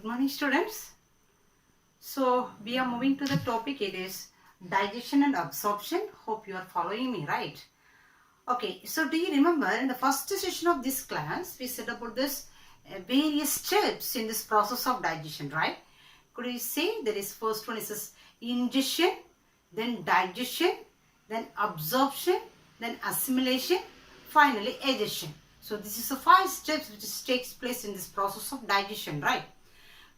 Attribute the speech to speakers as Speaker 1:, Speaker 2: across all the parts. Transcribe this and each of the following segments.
Speaker 1: morning, students. So we are moving to the topic. It is digestion and absorption. Hope you are following me, right? Okay, so do you remember in the first session of this class we said about this various steps in this process of digestion, right? Could you say there is first one is this ingestion, then digestion, then absorption, then assimilation, finally digestion. So this is the 5 steps which takes place in this process of digestion, right?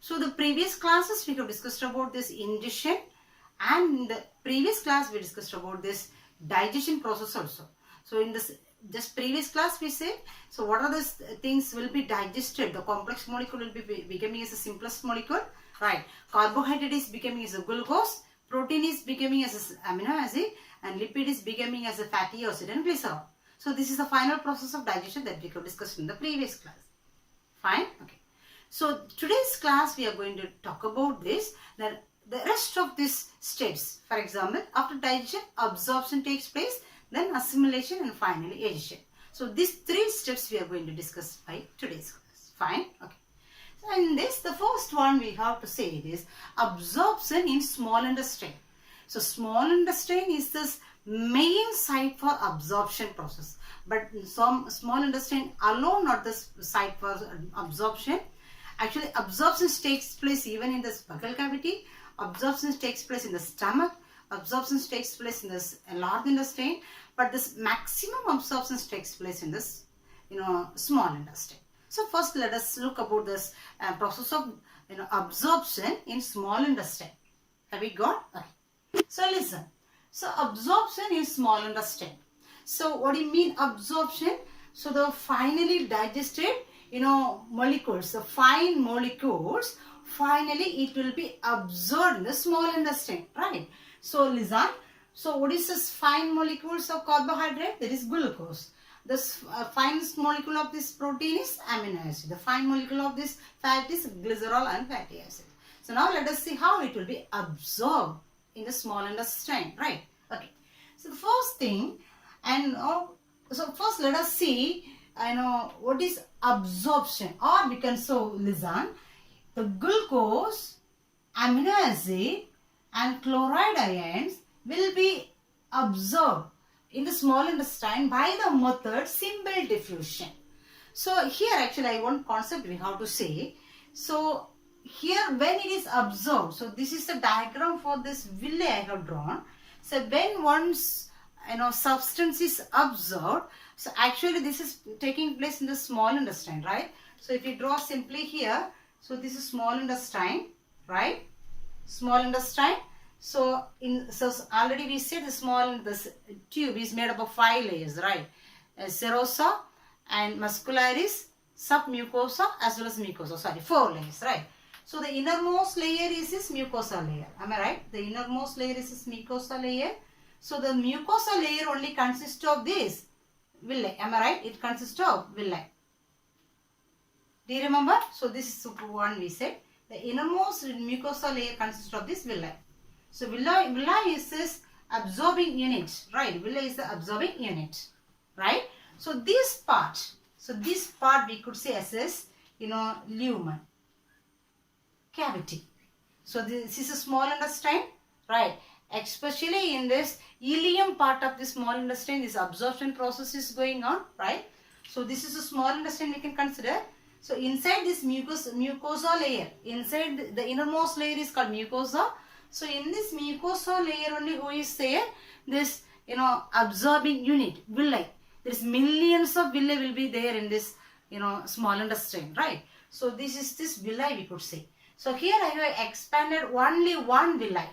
Speaker 1: So the previous classes we have discussed about this ingestion, and in the previous class we discussed about this digestion process also. So in this just previous class we said, so what are the things will be digested? The complex molecule will be becoming as the simplest molecule, right? Carbohydrate is becoming as a glucose, protein is becoming as an amino acid, and lipid is becoming as a fatty acid and glycerol. So this is the final process of digestion that we have discussed in the previous class. Fine? Okay. So today's class we are going to talk about this, that the rest of these steps. For example, after digestion, absorption takes place, then assimilation, and finally digestion. So these 3 steps we are going to discuss by today's class. Fine? Okay. So in this, the first one we have to say it is absorption in small intestine. So small intestine is this main site for absorption process, but some small intestine alone not the site for absorption. Actually, absorption takes place even in the buccal cavity, absorption takes place in the stomach, absorption takes place in this large intestine, but this maximum absorption takes place in this small intestine. So first let us look about this process of absorption in small intestine. Have we got? Okay. So listen. So absorption in small intestine. So what do you mean absorption? So the finally digested molecules, the fine molecules, finally it will be absorbed in the small intestine, right? So listen. So what is this fine molecules of carbohydrate? That is glucose. The finest molecule of this protein is amino acid. The fine molecule of this fat is glycerol and fatty acid. So now let us see how it will be absorbed in the small intestine, right? Okay. So the first thing, so first let us see, what is absorption, or we can listen. The glucose, amino acid, and chloride ions will be absorbed in the small intestine by the method simple diffusion. So here actually I want concept we have to say. So here when it is absorbed, so this is the diagram for this villi I have drawn. So when one's substance is absorbed, so actually this is taking place in the small intestine, right? So if you draw simply here, so this is small intestine, right? Small intestine. So already we said this tube is made up of 5 layers, right? Serosa and muscularis, submucosa as well as mucosa. Sorry, 4 layers, right? So the innermost layer is this mucosa layer. Am I right? The innermost layer is this mucosa layer. So the mucosa layer only consists of this villi. Am I right? It consists of villi. Do you remember? So this is one we said. The innermost mucosa layer consists of this villi. So villi is this absorbing unit, right? Villi is the absorbing unit, right? So this part we could say as this, lumen cavity. So this is a small intestine, right? Especially in this ileum part of the small intestine, this absorption process is going on, right? So this is a small intestine we can consider. So inside this mucosa layer, inside the innermost layer is called mucosa. So in this mucosa layer only who is there? This absorbing unit, villi. There is millions of villi will be there in this small intestine, right? So this is this villi we could say. So here I have expanded only one villi,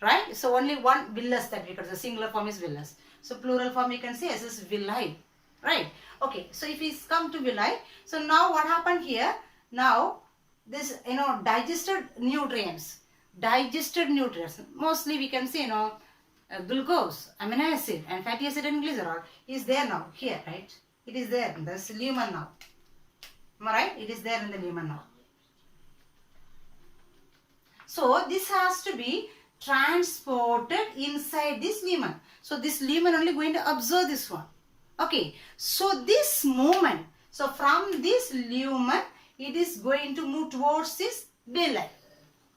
Speaker 1: right? So only one villus that we could say. Singular form is villus. So plural form we can say as is villi, right? Okay. So if we come to villi, so now what happened here? Now this digested nutrients. Mostly we can say glucose, amino acid, and fatty acid and glycerol is there now here, right? It is there in this lumen now. Am I right? It is there in the lumen now. So this has to be transported inside this lumen. So this lumen only going to absorb this one. Okay. So this movement, so from this lumen it is going to move towards this villi.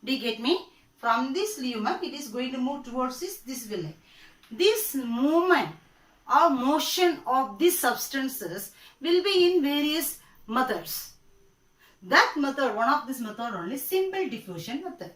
Speaker 1: Do you get me? From this lumen, it is going to move towards this villi. This movement or motion of these substances will be in various methods. That method, one of this method only, simple diffusion method.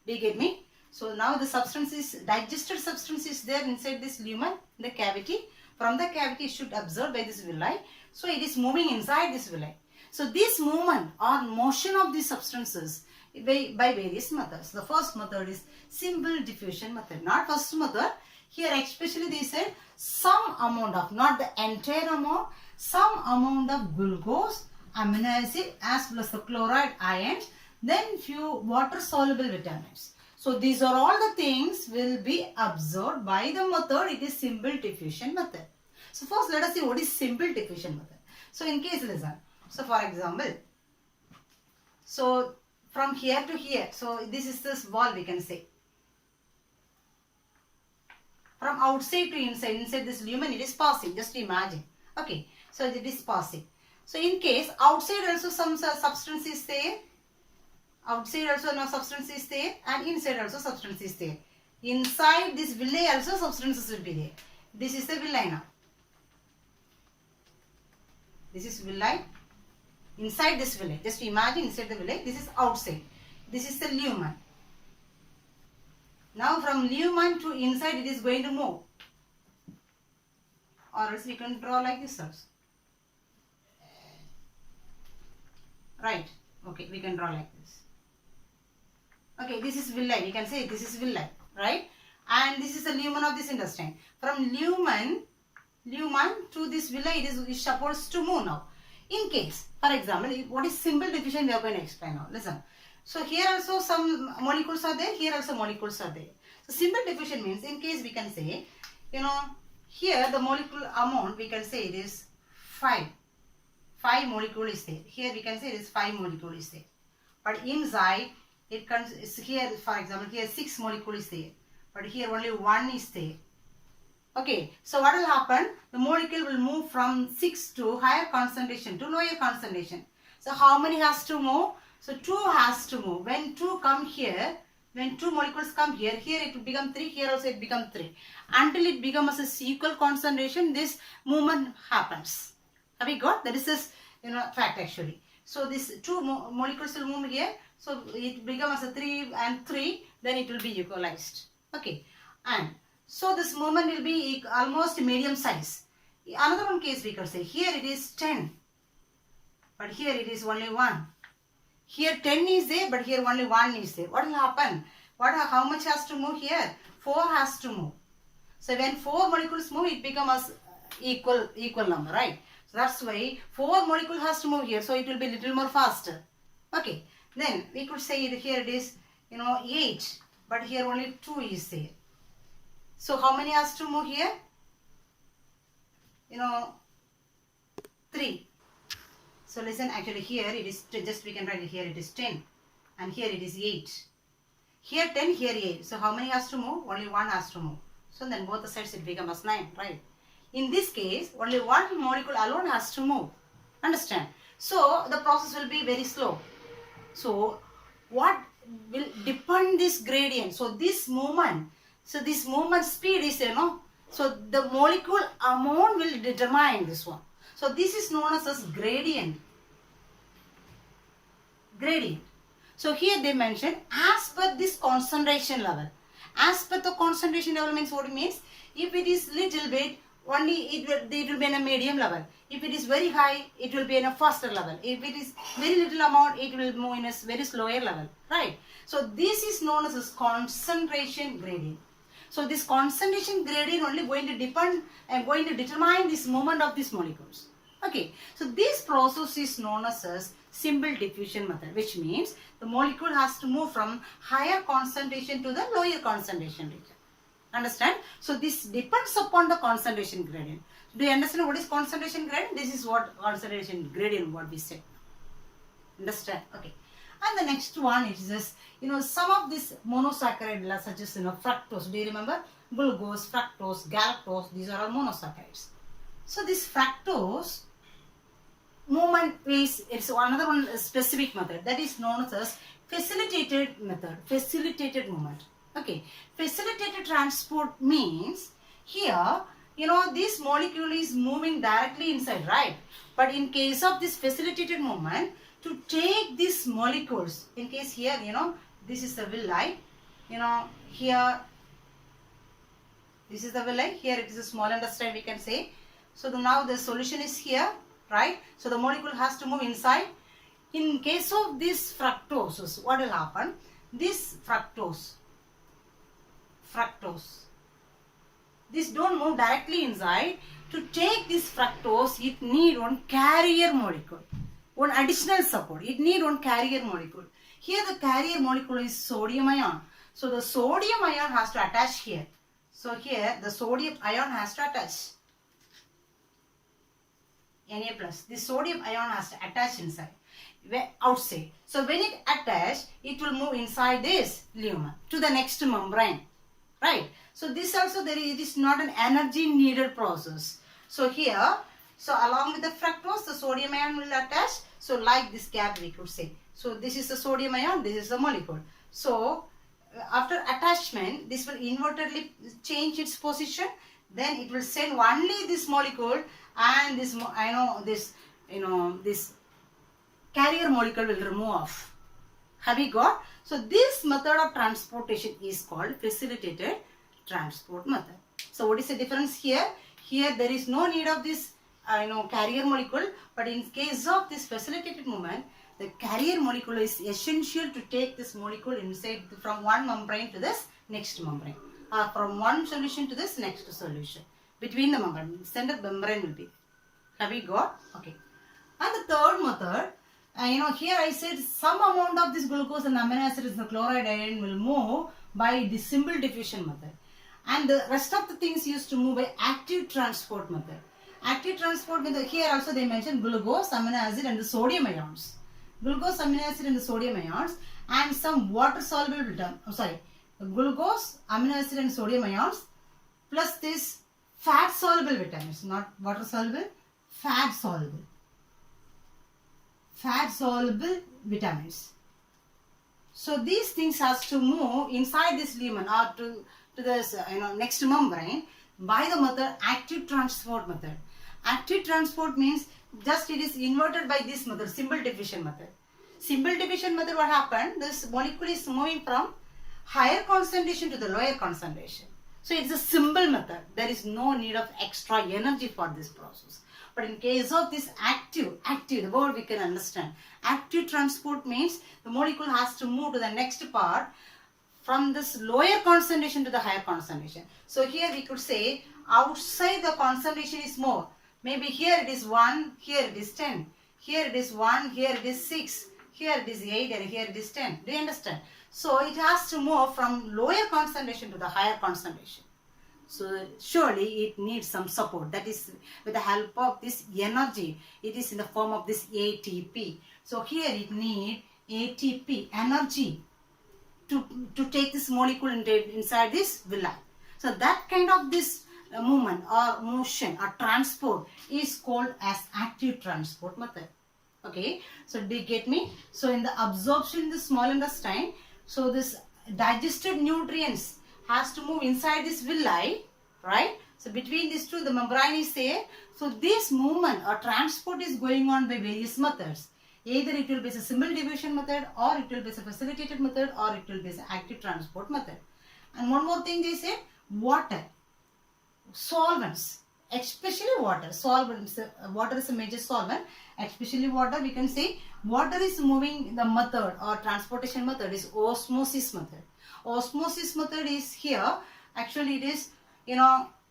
Speaker 1: Do you get me? So now the substance is, digested substance is there inside this lumen, the cavity. From the cavity it should absorb by this villi. So it is moving inside this villi. So this movement or motion of these substances by various methods. The first method is simple diffusion method. Not first method. Here especially they said some amount of, not the entire amount, some amount of glucose, amino acid as well as the chloride ions, then few water soluble vitamins. So these are all the things will be absorbed by the method. It is simple diffusion method. So first let us see what is simple diffusion method. So in case, listen. So for example, so from here to here, so this is this wall we can say. From outside to inside this lumen it is passing. Just imagine. Okay. So it is passing. So in case outside also some substance is there. Outside also no substance is there. And inside also substance is there. Inside this villi also substances will be there. This is the villi now. This is villi. Inside this villi. Just imagine inside the villi. This is outside. This is the lumen. Now from lumen to inside it is going to move. Or else we can draw like this also. Right. Okay, we can draw like this. Okay, this is villi. We can say this is villi. Right. And this is the lumen of this intestine. From lumen to this villi it is supposed to move now. In case, for example, what is simple diffusion we are going to explain now. Listen. So here also some molecules are there, here also molecules are there. So simple diffusion means, in case we can say, here the molecule amount we can say it is 5. 5 molecule is there. Here we can say it is 5 molecule is there. But inside it comes here, for example, here 6 molecule is there. But here only 1 is there. Okay, so what will happen? The molecule will move from 6 to higher concentration to lower concentration. So how many has to move? So 2 has to move. When 2 come here, when 2 molecules come here, here it will become 3, here also it becomes 3. Until it becomes a equal concentration, this movement happens. Have we got? That is this, fact actually. So this 2 molecules will move here. So it becomes a 3 and 3, then it will be equalized. Okay. And so this movement will be almost medium size. Another one case we can say, here it is 10. But here it is only 1. Here 10 is there, but here only 1 is there. What will happen? How much has to move here? 4 has to move. So when 4 molecules move, it becomes equal number, right? So that's why 4 molecule has to move here. So it will be little more faster. Okay. Then we could say here it is, 8. But here only 2 is there. So how many has to move here? 3. So listen, actually here it is, just we can write it here, it is 10. And here it is 8. Here 10, here 8. So how many has to move? Only 1 has to move. So then both the sides it becomes 9, right? In this case, only 1 molecule alone has to move. Understand? So the process will be very slow. So what will depend this gradient? So this movement speed is, so the molecule amount will determine this one. So this is known as gradient. Gradient. So here they mention as per this concentration level. As per the concentration level means what it means? If it is little bit, only it will be in a medium level. If it is very high, it will be in a faster level. If it is very little amount, it will move in a very slower level. Right? So this is known as concentration gradient. So this concentration gradient only going to depend and going to determine this movement of these molecules. Okay. So this process is known as simple diffusion method, which means the molecule has to move from higher concentration to the lower concentration region. Understand? So this depends upon the concentration gradient. Do you understand what is concentration gradient? This is what concentration gradient what we said. Understand? Okay. And the next one is this, some of this monosaccharide such as, fructose. Do you remember? Glucose, fructose, galactose, these are all monosaccharides. So this fructose movement is, it's another one specific method that is known as facilitated method, facilitated movement. Okay, facilitated transport means here, this molecule is moving directly inside, right? But in case of this facilitated movement, to take these molecules, in case here, this is the villi, here, this is the villi, here it is a small intestine, we can say. So now the solution is here, right? So the molecule has to move inside. In case of this fructose, what will happen? This fructose, this don't move directly inside. To take this fructose, it need one carrier molecule, one additional support. It need one carrier molecule. Here the carrier molecule is sodium ion. So the sodium ion has to attach here. So here the sodium ion has to attach. Na plus. This sodium ion has to attach inside, outside. So when it attach, it will move inside this lumen to the next membrane, right? So this also it is not an energy needed process. So here, so along with the fructose, the sodium ion will attach. So like this gap we could say. So this is the sodium ion, this is the molecule. So after attachment, this will invertedly change its position. Then it will send only this molecule, and this this carrier molecule will remove off. Have you got? So this method of transportation is called facilitated transport method. So what is the difference here? Here there is no need of this carrier molecule, but in case of this facilitated movement, the carrier molecule is essential to take this molecule inside from one membrane to this next membrane, or from one solution to this next solution. Between the membrane, center membrane will be. Have we got? Okay. And the third method, here I said some amount of this glucose and amino acids, the chloride ion will move by the simple diffusion method. And the rest of the things used to move by active transport method. Active transport method, here also they mentioned glucose, amino acid and the sodium ions. Glucose, amino acid and the sodium ions, and some water soluble glucose, amino acid and sodium ions, plus this fat soluble vitamins, not water soluble, fat soluble vitamins. So these things has to move inside this lumen or to this next membrane by the method active transport method. Active transport means just it is inverted by this method, simple diffusion method. Simple diffusion method, what happened? This molecule is moving from higher concentration to the lower concentration. So it's a simple method. There is no need of extra energy for this process. But in case of this active, the word we can understand. Active transport means the molecule has to move to the next part from this lower concentration to the higher concentration. So here we could say outside the concentration is more. Maybe here it is 1, here it is 10. Here it is 1, here it is 6, here it is 8 and here it is 10. Do you understand? So it has to move from lower concentration to the higher concentration. So surely it needs some support. That is with the help of this energy. It is in the form of this ATP. So here it needs ATP, energy, to take this molecule inside this villi. So that kind of this movement or motion or transport is called as active transport method. Okay, so do you get me? So in the absorption in the small intestine, so this digested nutrients has to move inside this villi, right? So between these two, the membrane is there. So this movement or transport is going on by various methods. Either it will be a simple diffusion method, or it will be a facilitated method, or it will be an active transport method. And one more thing they said, water, solvents, especially water, solvents. Water is a major solvent, especially water. We can say water is moving, the method or transportation method is osmosis method. Osmosis method is here, actually it is,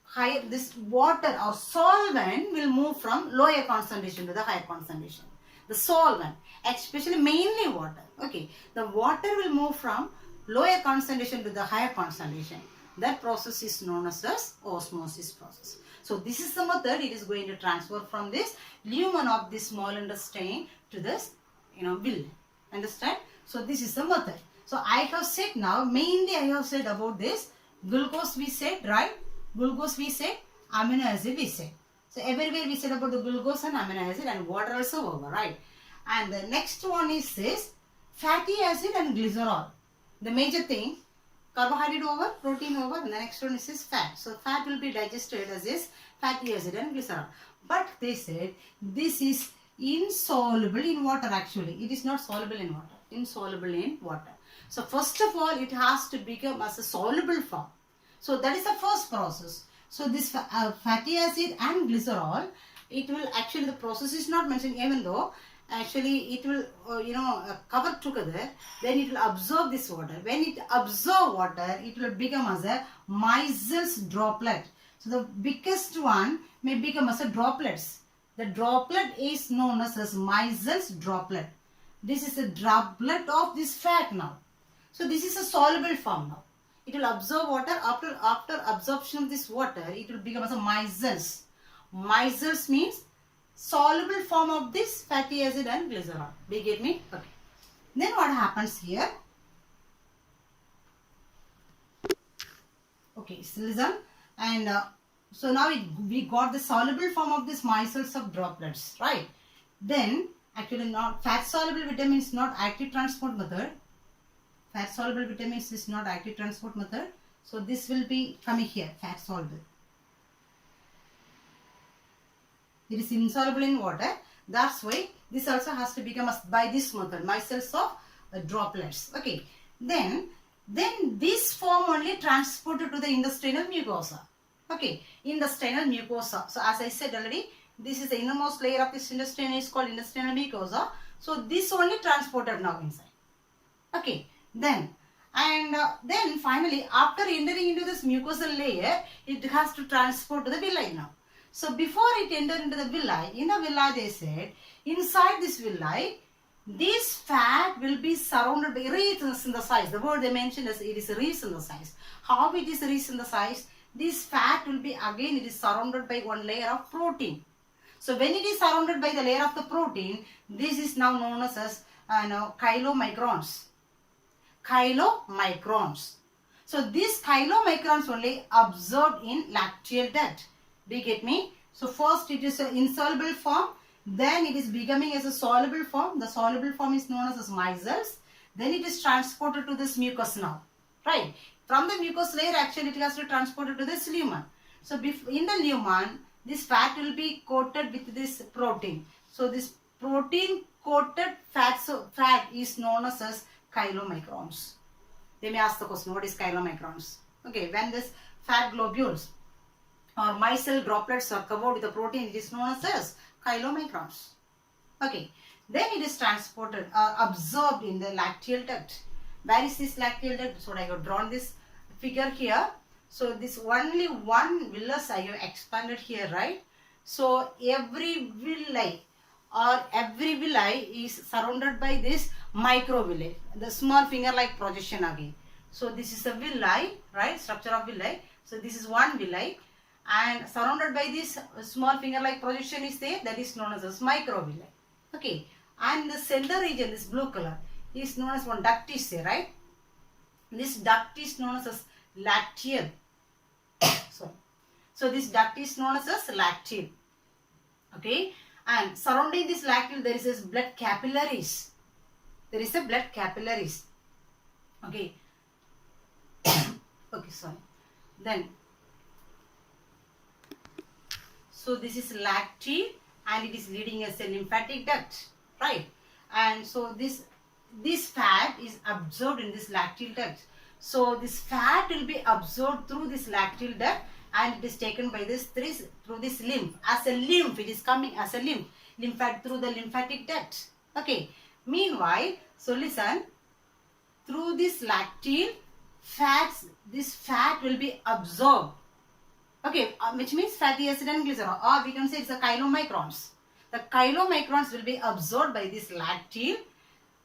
Speaker 1: higher, this water or solvent will move from lower concentration to the higher concentration. The solvent, especially mainly water. Okay, the water will move from lower concentration to the higher concentration. That process is known as the osmosis process. So this is the method. It is going to transfer from this lumen of this small intestine to this, villi. Understand? So this is the method. So I have said now, mainly I have said about this. Glucose we said, right? Glucose we said, amino acid we said. So everywhere we said about the glucose and amino acid and water also over, right? And the next one is this fatty acid and glycerol. The major thing, carbohydrate over, protein over, and the next one is this fat. So fat will be digested as this fatty acid and glycerol. But they said this is insoluble in water actually. It is not soluble in water. Insoluble in water. So first of all, it has to become as a soluble form. So that is the first process. So this fatty acid and glycerol, it will actually, the process is not mentioned, even though actually it will cover together, then it will absorb this water. When it absorb water, it will become as a micelles droplet. So the biggest one may become as a droplets. The droplet is known as micelles droplet. This is a droplet of this fat now. So this is a soluble form now. It will absorb water. After absorption of this water, it will become as a micelles. Micelles means soluble form of this fatty acid and glycerol. Do you get me? Okay. Then what happens here? Okay, so listen. And so now we got the soluble form of this micelles of droplets, right? Then actually not fat soluble vitamins, not active transport method. Fat soluble vitamins is not active transport method. So this will be coming here, fat soluble. It is insoluble in water. That's why this also has to become by this method, micelles of droplets. Okay. Then this form only transported to the intestinal mucosa. Okay. Intestinal mucosa. So as I said already, this is the innermost layer of this intestine is called intestinal mucosa. So this only transported now inside. Okay. Then finally, after entering into this mucosal layer, it has to transport to the villi now. So before it entered into the villi, in the villi they said, inside this villi, this fat will be surrounded by resynthesized. The word they mentioned is it is resynthesized. How it is resynthesized? This fat will be again, it is surrounded by one layer of protein. So when it is surrounded by the layer of the protein, this is now known as chylomicrons. Chylomicrons. So these chylomicrons only absorbed in lacteal duct. Do you get me? So first it is an insoluble form, then it is becoming as a soluble form. The soluble form is known as micelles. Then it is transported to this mucus now, right? From the mucus layer, actually it has to transport it to this lumen. So in the lumen, this fat will be coated with this protein. So this protein coated fat is known as chylomicrons. They may ask the question, what is chylomicrons? Okay, when this fat globules or micelle droplets are covered with the protein, it is known as chylomicrons. Okay, then it is transported or absorbed in the lacteal duct. Where is this lacteal duct? So I have drawn this figure here. So this only one villus I have expanded here, right? So every villi or every villi is surrounded by this microvilli, the small finger-like projection again. So this is a villi, right? Structure of villi. So this is one villi, and surrounded by this small finger-like projection is there. That is known as microvilli. Okay, and the center region, this blue color, is known as one duct is there, right? This duct is known as lacteal. Sorry. So this duct is known as lacteal. Okay, and surrounding this lacteal there is this blood capillaries. There is a blood capillaries. Okay. Okay, sorry. Then, so this is lacteal and it is leading as a lymphatic duct, right? And so this fat is absorbed in this lacteal duct. So this fat will be absorbed through this lacteal duct and it is taken by this through this lymph. As a lymph, it is coming as a lymph through the lymphatic duct. Okay. Meanwhile, so listen, through this lacteal fats, this fat will be absorbed. Okay, which means fatty acid and glycerol, or we can say it's the chylomicrons. The chylomicrons will be absorbed by this lacteal,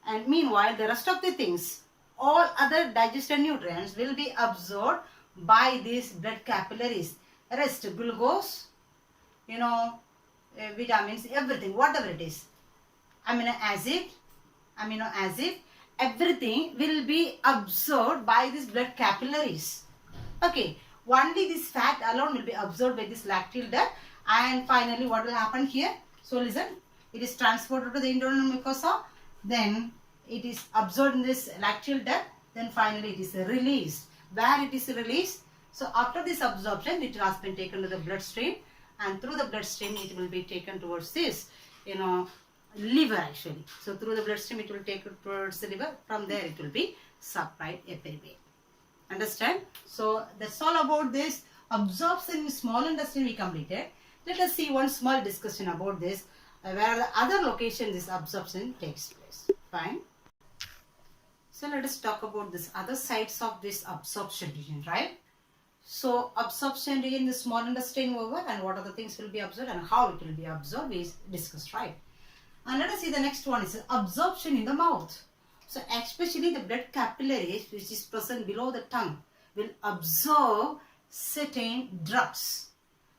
Speaker 1: and meanwhile the rest of the things, all other digested nutrients will be absorbed by these blood capillaries. Rest, glucose, vitamins, everything, whatever it is, amino acid, everything will be absorbed by these blood capillaries. Okay, only this fat alone will be absorbed by this lacteal duct, And finally, what will happen here? So listen, it is transported to the internal mucosa, then it is absorbed in this lacteal duct, then finally it is released. Where it is released? So after this absorption, it has been taken to the bloodstream, and through the bloodstream it will be taken towards this, liver actually. So through the bloodstream it will take it towards the liver. From there it will be supplied everywhere. Understand? So that's all about this absorption in small intestine we completed. Let us see one small discussion about this, where the other location this absorption takes place. Fine. So let us talk about this other sides of this absorption region, right? So absorption region, the small intestine over, and what are the things will be absorbed and how it will be absorbed is discussed, right? And let us see the next one is absorption in the mouth. So especially the blood capillaries which is present below the tongue will absorb certain drugs.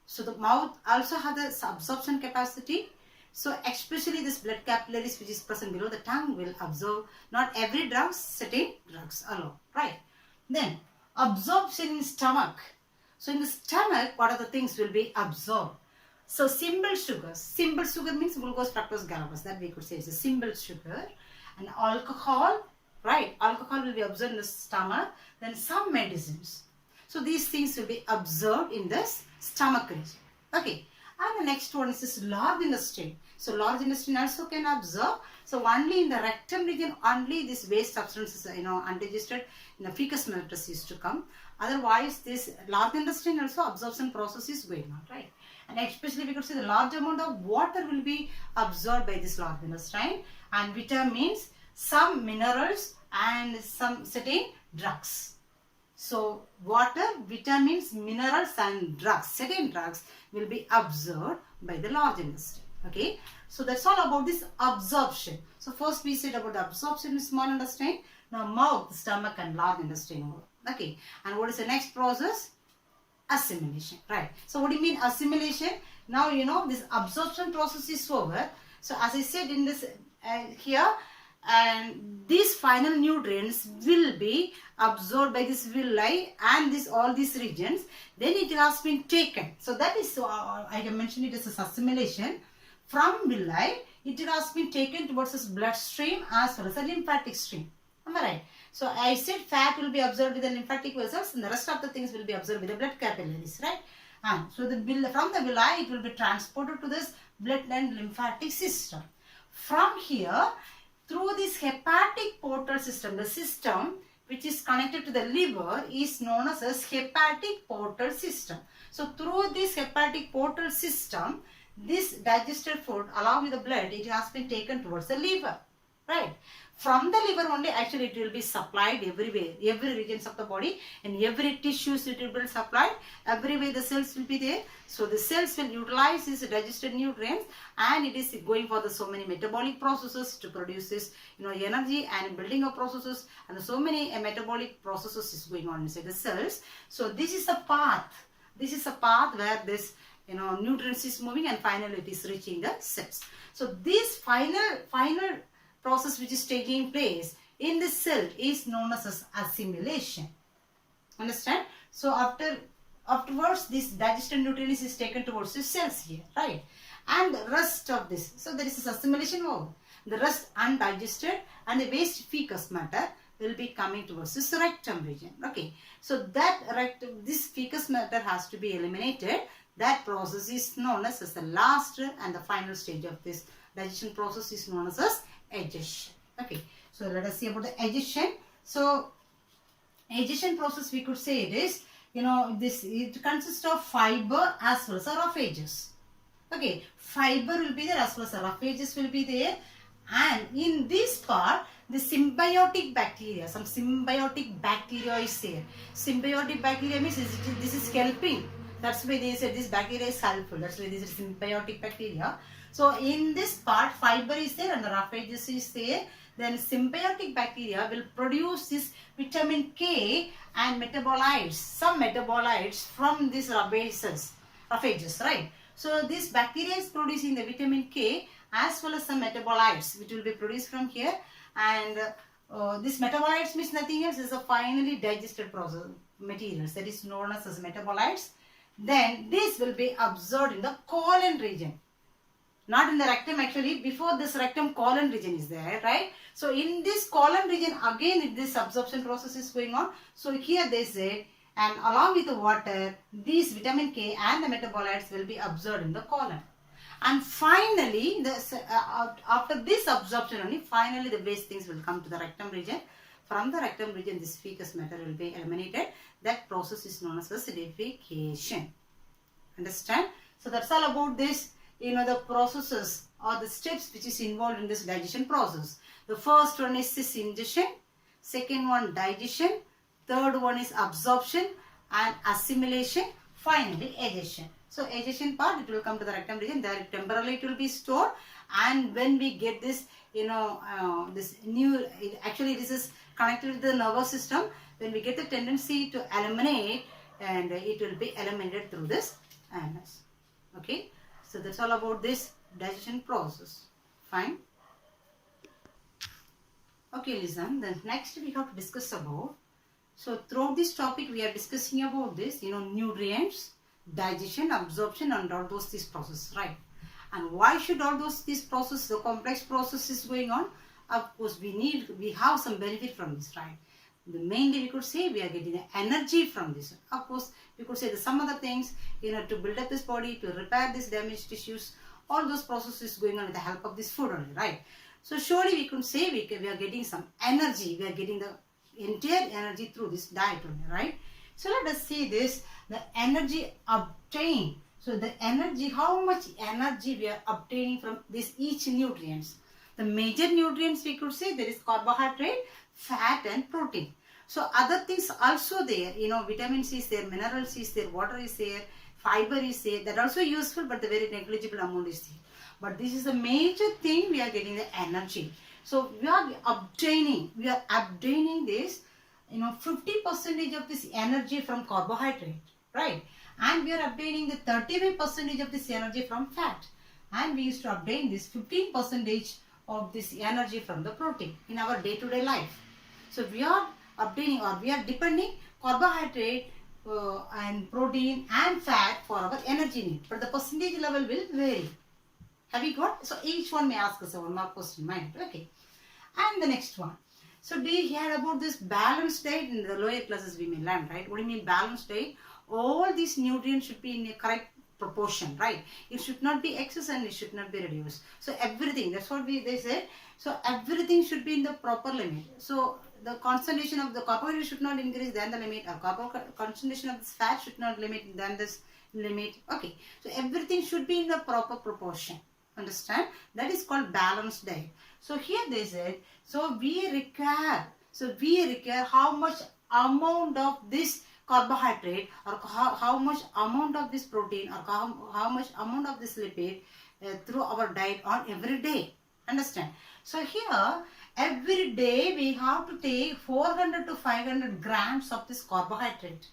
Speaker 1: So the mouth also has the absorption capacity. So especially this blood capillaries which is present below the tongue will absorb not every drug, certain drugs alone, right? Then absorption in stomach. So in the stomach, what are the things will be absorbed? So simple sugars. Simple sugar means glucose, fructose, glucose. That we could say is a simple sugar. And alcohol, right? Alcohol will be absorbed in the stomach. Then some medicines. So these things will be absorbed in the stomach region. Okay. And the next one is this large intestine. So large intestine also can absorb. So only in the rectum region, only this waste substances, undigested, fecal matter is to come. Otherwise, this large intestine also absorption process is going on, right? And especially we could say the large amount of water will be absorbed by this large intestine, and vitamins, some minerals, and some certain drugs. So water, vitamins, minerals, and drugs, certain drugs will be absorbed by the large intestine. Okay, so that's all about this absorption. So first we said about the absorption in small intestine. Now mouth, stomach, and large intestine. Okay, and what is the next process? Assimilation, right? So what do you mean assimilation? Now this absorption process is over. So as I said in this here, and these final nutrients will be absorbed by this villi and all these regions. Then it has been taken. So that is I have mentioned it as a assimilation. From villi, it has been taken towards this bloodstream as well as a lymphatic stream. Am I right? So I said fat will be absorbed with the lymphatic vessels, and the rest of the things will be absorbed with the blood capillaries, right? And so from the villi, it will be transported to this blood and lymphatic system. From here, through this hepatic portal system, the system which is connected to the liver is known as hepatic portal system. So through this hepatic portal system, this digested food along with the blood, it has been taken towards the liver, right? From the liver only, actually it will be supplied everywhere, every regions of the body, and every tissues it will be supplied, everywhere the cells will be there. So the cells will utilize these digested nutrients, and it is going for the so many metabolic processes to produce this energy and building of processes, and so many metabolic processes is going on inside the cells. So this is the path. This is a path where this nutrients is moving, and finally it is reaching the cells. So this final process which is taking place in the cell is known as assimilation. Understand? So afterwards this digested nutrients is taken towards the cells here, right? And the rest of this, so there is this assimilation over. The rest undigested and the waste fecal matter will be coming towards this rectum region. Okay, so this fecal matter has to be eliminated. That process is known as the last and the final stage of this digestion process is known as digestion. Okay, so let us see about the digestion. So digestion process, we could say it is, it consists of fiber as well as roughages. Okay, fiber will be there as well as roughages will be there, and in this part the symbiotic bacteria, some symbiotic bacteria is there. Symbiotic bacteria means this is helping. That's why they said this bacteria is helpful. That's why this is symbiotic bacteria. So in this part, fiber is there and the roughages is there. Then symbiotic bacteria will produce this vitamin K and metabolites, some metabolites from these roughages, right? So this bacteria is producing the vitamin K as well as some metabolites which will be produced from here. And this metabolites means nothing else, is a finally digested process materials that is known as metabolites. then this will be absorbed in the colon region. Not in the rectum actually, before this rectum colon region is there, right? So in this colon region again this absorption process is going on. So here they say, and along with the water, these vitamin K and the metabolites will be absorbed in the colon. And finally, after this absorption only, finally the waste things will come to the rectum region. From the rectum region, this fecal matter will be eliminated. That process is known as acidification. Understand? So that's all about this. The processes or the steps which is involved in this digestion process. The first one is this ingestion, second one digestion, third one is absorption and assimilation, finally digestion. So digestion part, it will come to the rectum region, there temporarily it will be stored, and when we get this, this new, actually this is connected to the nervous system, when we get the tendency to eliminate, and it will be eliminated through this anus. Okay. So that's all about this digestion process. Fine. Okay, listen. Then next we have to discuss about. So throughout this topic we are discussing about this, nutrients, digestion, absorption, and all those these processes, right? And why should all these processes, the complex process is going on? Of course, we have some benefit from this, right? Mainly we could say we are getting the energy from this. Of course, we could say some other things, to build up this body, to repair these damaged tissues, all those processes going on with the help of this food only, right? So surely we could say we are getting some energy, we are getting the entire energy through this diet only, right? So let us see this, the energy obtained. So the energy, how much energy we are obtaining from this each nutrients. The major nutrients we could say there is carbohydrate, fat and protein. So other things also there, vitamin C is there, minerals is there, water is there, fiber is there. That also useful, but the very negligible amount is there. But this is the major thing, we are getting the energy. So we are obtaining this, 50% of this energy from carbohydrate, right? And we are obtaining the 35% of this energy from fat. And we used to obtain this 15% of this energy from the protein in our day-to-day life. So we are obtaining, or we are depending carbohydrate and protein and fat for our energy need. But the percentage level will vary. Have you got? So each one may ask us one more question, mind. Okay. And the next one. So do you hear about this balanced diet? In the lower classes we may learn, right? What do you mean balanced diet? All these nutrients should be in a correct proportion, right? It should not be excess and it should not be reduced. So everything, that's what they said. So everything should be in the proper limit. So the concentration of the carbohydrate should not increase than the limit, or concentration of this fat should not limit than this limit. Okay. So everything should be in the proper proportion. Understand? That is called balanced diet. So here they said, so we require how much amount of this carbohydrate, or how much amount of this protein, or how much amount of this lipid through our diet on every day. Understand? So here every day we have to take 400 to 500 grams of this carbohydrate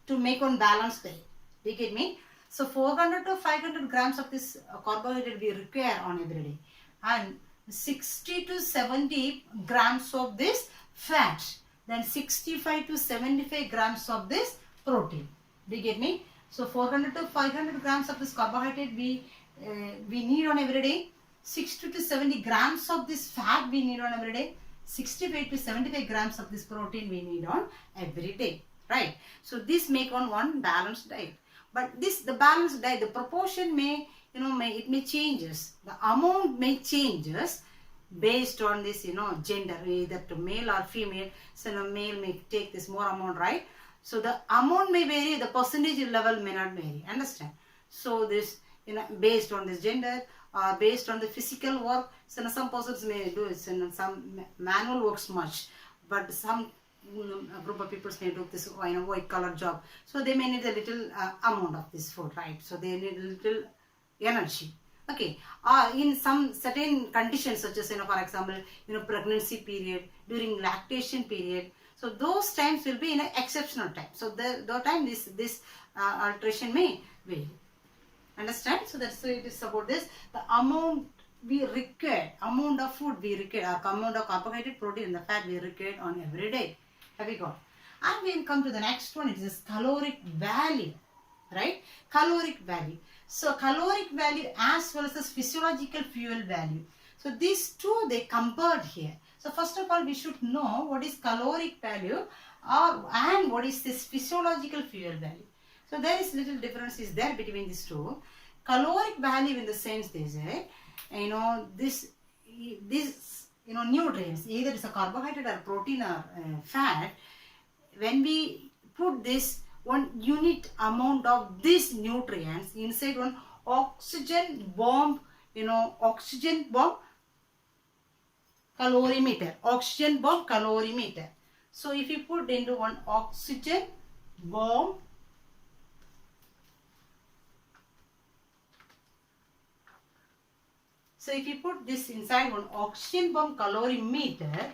Speaker 1: to make one balanced diet. Do you get me? So 400 to 500 grams of this carbohydrate we require on every day, and 60 to 70 grams of this fat, then 65 to 75 grams of this protein. Do you get me? So 400 to 500 grams of this carbohydrate we need on every day. 60 to 70 grams of this fat we need on every day. 65 to 75 grams of this protein we need on every day. Right? So this make on one balanced diet. But the balanced diet, the proportion may changes. The amount may changes based on this, gender, either to male or female. So male may take this more amount, right? So the amount may vary, the percentage level may not vary. Understand? So this, based on this gender, based on the physical work. So some persons may do it, some manual works much, but some group of people may do this white collar job. So they may need a little amount of this food, right? So they need a little energy. Okay. In some certain conditions, such as for example, pregnancy period, during lactation period. So those times will be in an exceptional time. So the time this alteration may vary. Understand? So that's it is about this. The amount we require, amount of food we require, or amount of carbohydrate, protein, and the fat we require on every day. Have we got? And we will come to the next one. It is caloric value. right? Caloric value. So caloric value as well as the physiological fuel value. So these two they compared here. So first of all we should know what is caloric value and what is this physiological fuel value. So there is little difference is there between these two. Caloric value in the sense they say, this nutrients, either it's a carbohydrate or protein or fat, when we put this one unit amount of these nutrients inside one oxygen bomb calorimeter. So if you put into one oxygen bomb So if you put this inside one oxygen bomb calorimeter,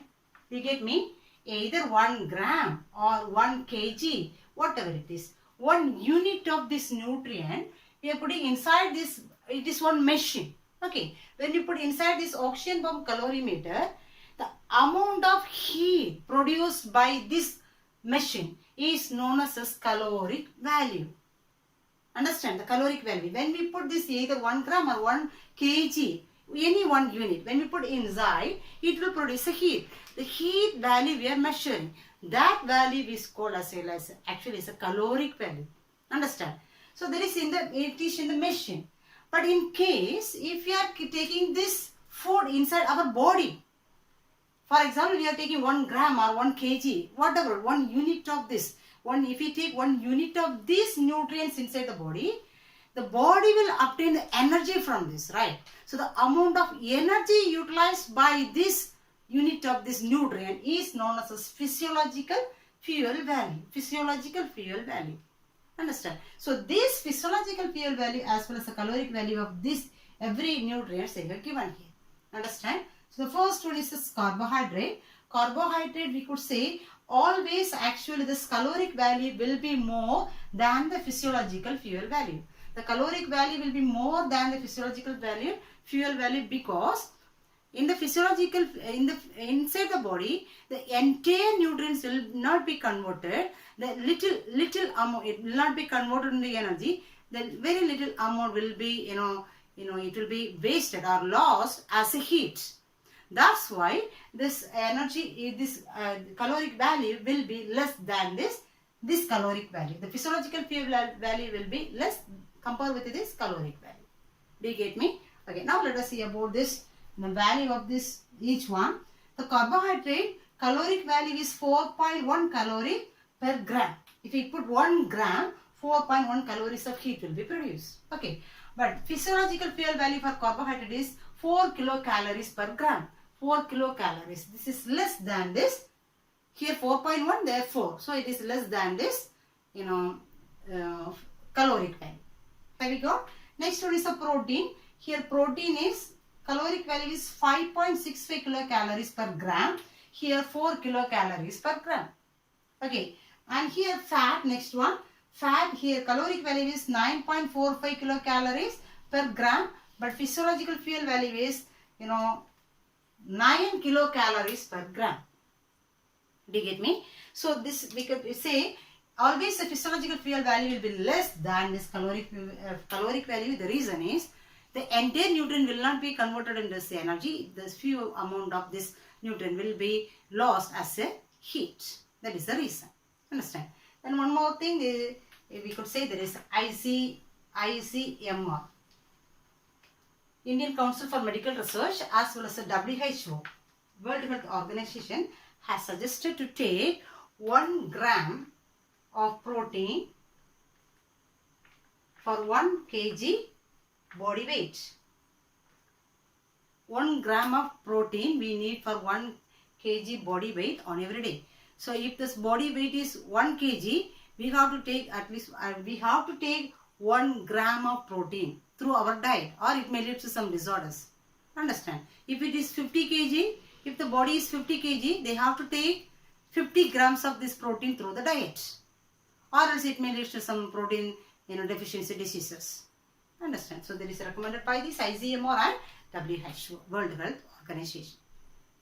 Speaker 1: you get me either 1 gram or 1 kg, whatever it is. 1 unit of this nutrient, we are putting inside this, it is one machine. Okay, when you put inside this oxygen bomb calorimeter, the amount of heat produced by this machine is known as caloric value. Understand the caloric value. When we put this either 1 gram or 1 kg, any one unit, when we put inside, it will produce a heat. The heat value we are measuring, that value is called as actually is a caloric value. Understand? So there is it is in the machine. But in case if we are taking this food inside our body, for example, we are taking 1 gram or 1 kg, whatever, 1 unit of this. If we take 1 unit of these nutrients inside the body will obtain the energy from this, right? So the amount of energy utilized by this unit of this nutrient is known as physiological fuel value. Understand? So this physiological fuel value as well as the caloric value of this every nutrient they are given here. Understand? So the first one is this carbohydrate. Carbohydrate we could say always actually this caloric value will be more than the physiological fuel value. The caloric value will be more than the physiological fuel value because in the physiological, inside the body, the entire nutrients will not be converted. The little amount, it will not be converted into energy. The very little amount will be, it will be wasted or lost as a heat. That's why this energy, this caloric value will be less than this caloric value. The physiological fuel value will be less compared with this caloric value. Do you get me? Okay, now let us see about this, the value of this each one. The carbohydrate caloric value is 4.1 calorie per gram. If we put 1 gram, 4.1 calories of heat will be produced. Okay, but physiological fuel value for carbohydrate is 4 kilocalories per gram. 4 kilocalories. This is less than this. Here 4.1, there 4. So it is less than this, caloric value. There we go. Next one is a protein. Here protein is caloric value is 5.65 kilocalories per gram. Here 4 kilocalories per gram. Okay. And here fat, next one. Fat here caloric value is 9.45 kilocalories per gram. But physiological fuel value is 9 kilocalories per gram. Do you get me? So this we could say always the physiological fuel value will be less than this caloric value. The reason is the entire nutrient will not be converted into this energy. The few amount of this nutrient will be lost as a heat. That is the reason. Understand? Then one more thing we could say there is ICMR. Indian Council for Medical Research as well as the WHO, World Health Organization, has suggested to take 1 gram of protein for 1 kg body weight. 1 gram of protein we need for 1 kg body weight on every day. So if this body weight is 1 kg, we have to take at least 1 gram of protein through our diet, or it may lead to some disorders. Understand? If it is 50 kg, if the body is 50 kg, they have to take 50 grams of this protein through the diet, or else it may lead to some protein deficiency diseases. Understand? So there is recommended by this ICMR and WHO, World Health Organization.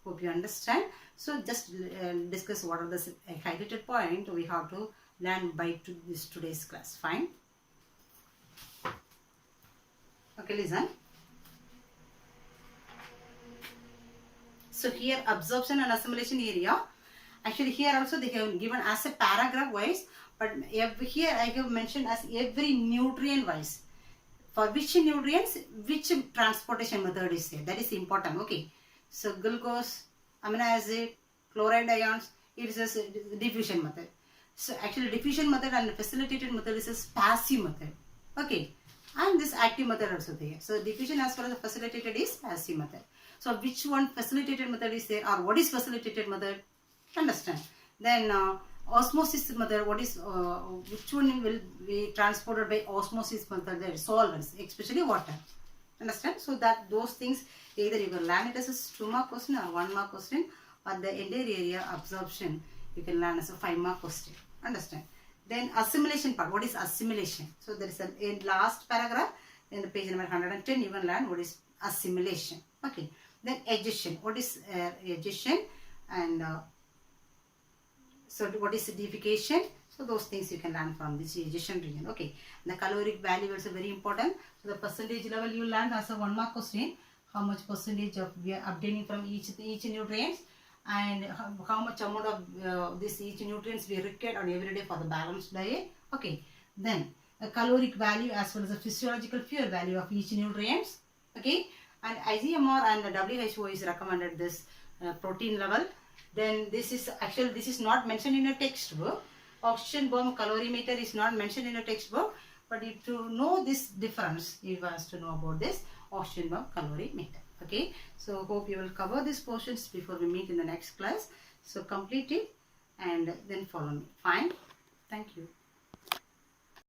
Speaker 1: Hope you understand. So just discuss what are the highlighted point we have to learn by today's class. Fine. Okay, listen. So here absorption and assimilation area. Actually here also they have given as a paragraph wise, but here I have mentioned as every nutrient wise. For which nutrients, which transportation method is there. That is important. Okay. So glucose, amino acid, chloride ions, it is a diffusion method. So actually diffusion method and facilitated method is a passive method. Okay. And this active method also there. So diffusion as well as facilitated is passive method. So which one facilitated method is there, or what is facilitated method? Understand. Then osmosis method, what is which one will be transported by osmosis method? There solvents, especially water. Understand? So that those things either you will learn it as a 2-mark question or 1-mark question, or the entire area absorption you can learn as a 5-mark question. Understand? Then assimilation part. What is assimilation? So there is a in last paragraph in the page number 110 you can learn what is assimilation. Okay. Then digestion. What is digestion? And so what is acidification? So those things you can learn from this digestion region. Okay. The caloric value is also very important. So the percentage level you learn as a 1-mark question. How much percentage of we are obtaining from each nutrients, and how much amount of this each nutrients we require on every day for the balanced diet. Okay. Then a caloric value as well as a physiological fuel value of each nutrients. Okay. And ICMR and the WHO is recommended this protein level. Then this is not mentioned in a textbook. Oxygen bomb calorimeter is not mentioned in a textbook. But if to know this difference, you have to know about this oxygen bomb calorimeter. Okay. So hope you will cover these portions before we meet in the next class. So complete it and then follow me. Fine. Thank you.